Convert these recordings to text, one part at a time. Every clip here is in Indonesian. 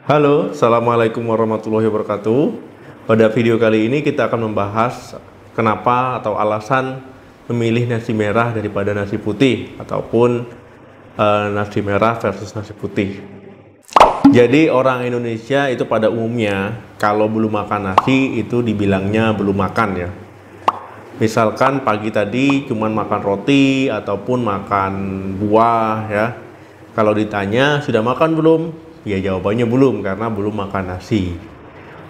Halo, Assalamualaikum warahmatullahi wabarakatuh. Pada video kali ini kita akan membahas kenapa atau alasan memilih nasi merah daripada nasi putih ataupun nasi merah versus nasi putih. Jadi orang Indonesia itu pada umumnya kalau belum makan nasi itu dibilangnya belum makan ya. Misalkan pagi tadi cuman makan roti ataupun makan buah ya. Kalau ditanya sudah makan belum? Ya jawabannya belum karena belum makan nasi.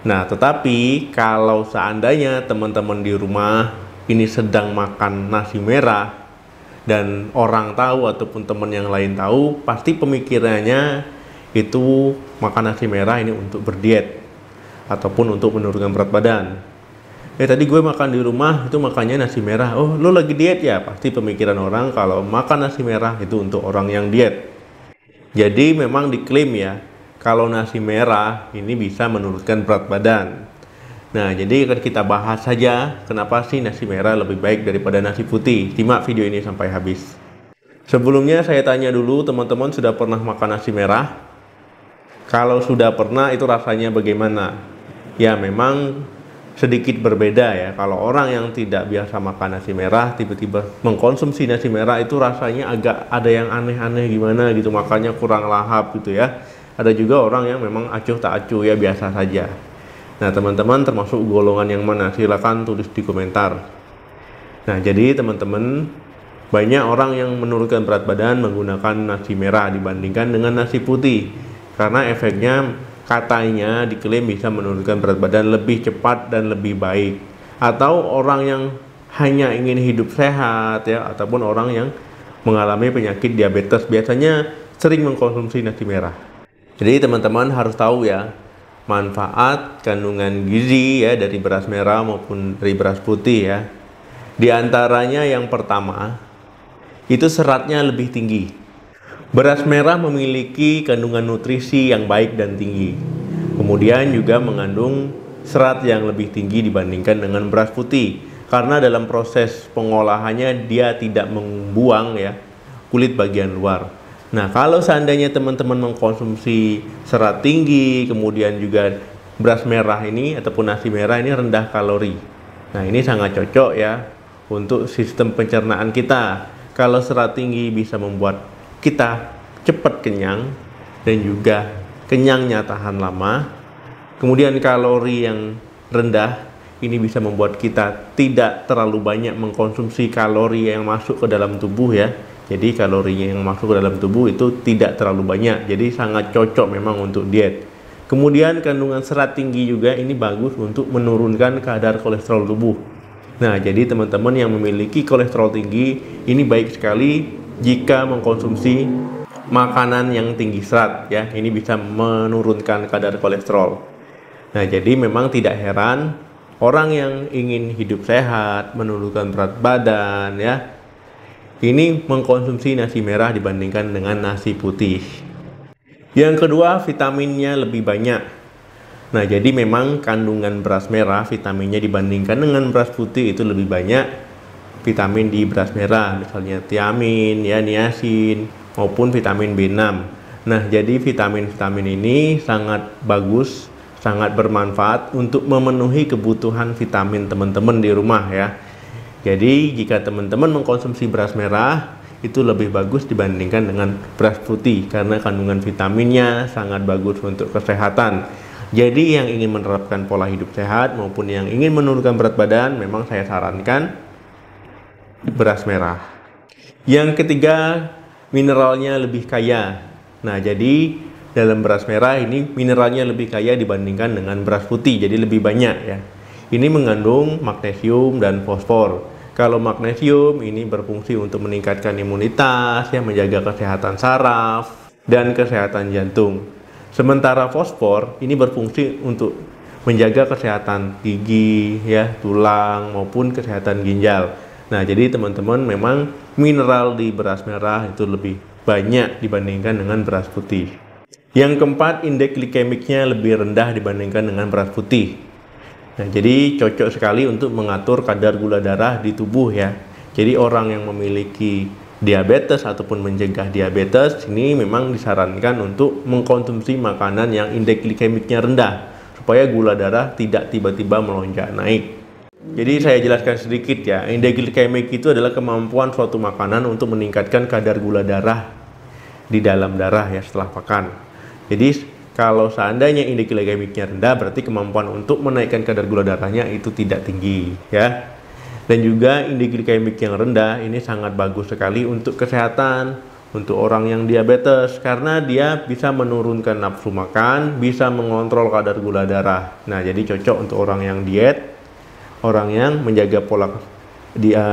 Nah, tetapi kalau seandainya teman-teman di rumah ini sedang makan nasi merah dan orang tahu ataupun teman yang lain tahu, pasti pemikirannya itu makan nasi merah ini untuk berdiet ataupun untuk menurunkan berat badan. Tadi gue makan di rumah itu makannya nasi merah. Oh, lo lagi diet ya? Pasti pemikiran orang kalau makan nasi merah itu untuk orang yang diet. Jadi memang diklaim ya, kalau nasi merah ini bisa menurunkan berat badan. Nah, jadi akan kita bahas saja kenapa sih nasi merah lebih baik daripada nasi putih. Simak video ini sampai habis. Sebelumnya saya tanya dulu, teman-teman sudah pernah makan nasi merah? Kalau sudah pernah, itu rasanya bagaimana? Ya memang sedikit berbeda ya. Kalau orang yang tidak biasa makan nasi merah tiba-tiba mengkonsumsi nasi merah itu rasanya agak ada yang aneh-aneh gimana gitu, makannya kurang lahap gitu ya. Ada juga orang yang memang acuh tak acuh ya, biasa saja. Nah, teman-teman termasuk golongan yang mana? Silakan tulis di komentar. Nah, jadi teman-teman, banyak orang yang menurunkan berat badan menggunakan nasi merah dibandingkan dengan nasi putih karena efeknya katanya diklaim bisa menurunkan berat badan lebih cepat dan lebih baik. Atau orang yang hanya ingin hidup sehat ya, ataupun orang yang mengalami penyakit diabetes biasanya sering mengkonsumsi nasi merah. Jadi teman-teman harus tahu ya manfaat kandungan gizi ya dari beras merah maupun dari beras putih ya. Di antaranya yang pertama itu seratnya lebih tinggi. Beras merah memiliki kandungan nutrisi yang baik dan tinggi. Kemudian juga mengandung serat yang lebih tinggi dibandingkan dengan beras putih. Karena dalam proses pengolahannya dia tidak membuang ya kulit bagian luar. Nah, kalau seandainya teman-teman mengkonsumsi serat tinggi, kemudian juga beras merah ini ataupun nasi merah ini rendah kalori. Nah, ini sangat cocok ya untuk sistem pencernaan kita. Kalau serat tinggi bisa membuat kita cepat kenyang dan juga kenyangnya tahan lama. Kemudian kalori yang rendah ini bisa membuat kita tidak terlalu banyak mengkonsumsi kalori yang masuk ke dalam tubuh ya. Jadi kalorinya yang masuk ke dalam tubuh itu tidak terlalu banyak. Jadi sangat cocok memang untuk diet. Kemudian kandungan serat tinggi juga ini bagus untuk menurunkan kadar kolesterol tubuh. Nah, jadi teman-teman yang memiliki kolesterol tinggi ini baik sekali jika mengkonsumsi makanan yang tinggi serat ya, ini bisa menurunkan kadar kolesterol. Nah, jadi memang tidak heran orang yang ingin hidup sehat, menurunkan berat badan ya, ini mengkonsumsi nasi merah dibandingkan dengan nasi putih. Yang kedua, vitaminnya lebih banyak. Nah, jadi memang kandungan beras merah vitaminnya dibandingkan dengan beras putih itu lebih banyak. Vitamin di beras merah misalnya tiamin ya, niacin maupun vitamin B6. Nah, jadi vitamin-vitamin ini sangat bagus, sangat bermanfaat untuk memenuhi kebutuhan vitamin teman-teman di rumah ya. Jadi jika teman-teman mengkonsumsi beras merah itu lebih bagus dibandingkan dengan beras putih karena kandungan vitaminnya sangat bagus untuk kesehatan. Jadi yang ingin menerapkan pola hidup sehat maupun yang ingin menurunkan berat badan memang saya sarankan beras merah. Yang ketiga, mineralnya lebih kaya. Nah, jadi dalam beras merah ini mineralnya lebih kaya dibandingkan dengan beras putih, jadi lebih banyak ya. Ini mengandung magnesium dan fosfor. Kalau magnesium ini berfungsi untuk meningkatkan imunitas ya, menjaga kesehatan saraf dan kesehatan jantung. Sementara fosfor ini berfungsi untuk menjaga kesehatan gigi ya, tulang maupun kesehatan ginjal. Nah, jadi teman-teman memang mineral di beras merah itu lebih banyak dibandingkan dengan beras putih. Yang keempat, indeks glikemiknya lebih rendah dibandingkan dengan beras putih. Nah, jadi cocok sekali untuk mengatur kadar gula darah di tubuh ya. Jadi orang yang memiliki diabetes ataupun mencegah diabetes, ini memang disarankan untuk mengkonsumsi makanan yang indeks glikemiknya rendah supaya gula darah tidak tiba-tiba melonjak naik. Jadi saya jelaskan sedikit ya, indeks glikemik itu adalah kemampuan suatu makanan untuk meningkatkan kadar gula darah di dalam darah ya setelah makan. Jadi kalau seandainya indeks glikemiknya rendah, berarti kemampuan untuk menaikkan kadar gula darahnya itu tidak tinggi ya. Dan juga indeks glikemik yang rendah ini sangat bagus sekali untuk kesehatan, untuk orang yang diabetes, karena dia bisa menurunkan nafsu makan, bisa mengontrol kadar gula darah. Nah, jadi cocok untuk orang yang diet, orang yang menjaga pola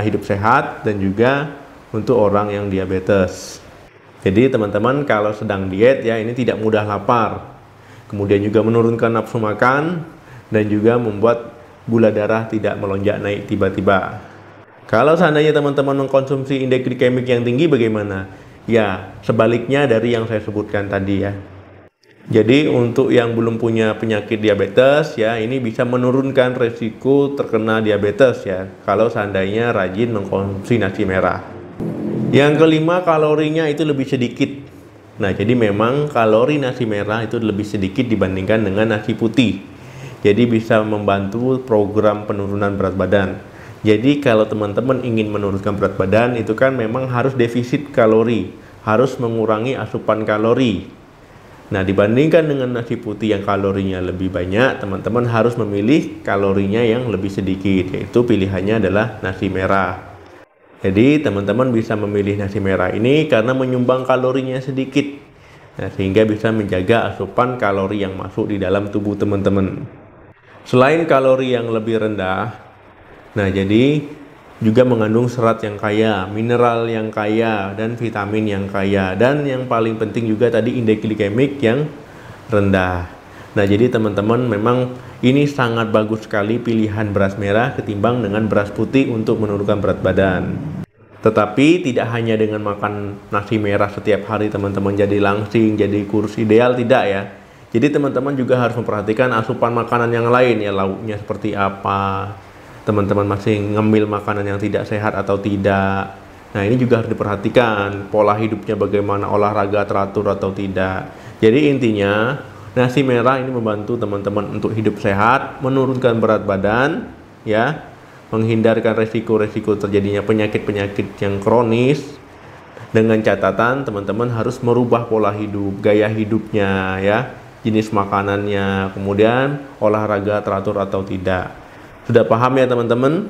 hidup sehat, dan juga untuk orang yang diabetes. Jadi teman-teman kalau sedang diet ya, ini tidak mudah lapar, kemudian juga menurunkan nafsu makan, dan juga membuat gula darah tidak melonjak naik tiba-tiba. Kalau seandainya teman-teman mengkonsumsi indeks glikemik yang tinggi bagaimana? Ya, sebaliknya dari yang saya sebutkan tadi ya. Jadi untuk yang belum punya penyakit diabetes ya, ini bisa menurunkan resiko terkena diabetes ya, kalau seandainya rajin mengkonsumsi nasi merah. Yang kelima, kalorinya itu lebih sedikit. Nah, jadi memang kalori nasi merah itu lebih sedikit dibandingkan dengan nasi putih. Jadi bisa membantu program penurunan berat badan. Jadi kalau teman-teman ingin menurunkan berat badan itu kan memang harus defisit kalori, harus mengurangi asupan kalori. Nah, dibandingkan dengan nasi putih yang kalorinya lebih banyak, teman-teman harus memilih kalorinya yang lebih sedikit, yaitu pilihannya adalah nasi merah. Jadi teman-teman bisa memilih nasi merah ini karena menyumbang kalorinya sedikit, nah, sehingga bisa menjaga asupan kalori yang masuk di dalam tubuh teman-teman. Selain kalori yang lebih rendah, nah jadi juga mengandung serat yang kaya, mineral yang kaya, dan vitamin yang kaya, dan yang paling penting juga tadi indeks glikemik yang rendah. Nah, jadi teman-teman memang ini sangat bagus sekali pilihan beras merah ketimbang dengan beras putih untuk menurunkan berat badan. Tetapi tidak hanya dengan makan nasi merah setiap hari teman-teman jadi langsing, jadi kurus ideal, tidak ya. Jadi teman-teman juga harus memperhatikan asupan makanan yang lain ya, lauknya seperti apa. Teman-teman masih ngemil makanan yang tidak sehat atau tidak. Nah, ini juga harus diperhatikan, pola hidupnya bagaimana, olahraga teratur atau tidak. Jadi intinya nasi merah ini membantu teman-teman untuk hidup sehat, menurunkan berat badan ya, menghindarkan resiko-resiko terjadinya penyakit-penyakit yang kronis. Dengan catatan teman-teman harus merubah pola hidup, gaya hidupnya ya, jenis makanannya, kemudian olahraga teratur atau tidak. Sudah paham ya teman-teman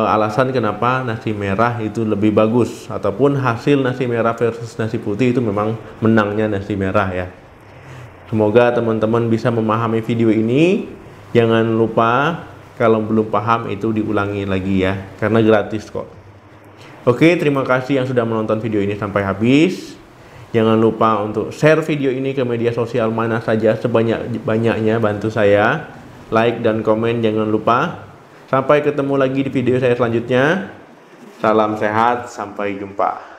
alasan kenapa nasi merah itu lebih bagus, ataupun hasil nasi merah versus nasi putih itu memang menangnya nasi merah ya. Semoga teman-teman bisa memahami video ini. Jangan lupa kalau belum paham itu diulangi lagi ya, karena gratis kok. Oke, terima kasih yang sudah menonton video ini sampai habis. Jangan lupa untuk share video ini ke media sosial mana saja sebanyak-banyaknya, bantu saya. Like dan komen jangan lupa. Sampai ketemu lagi di video saya selanjutnya. Salam sehat, sampai jumpa.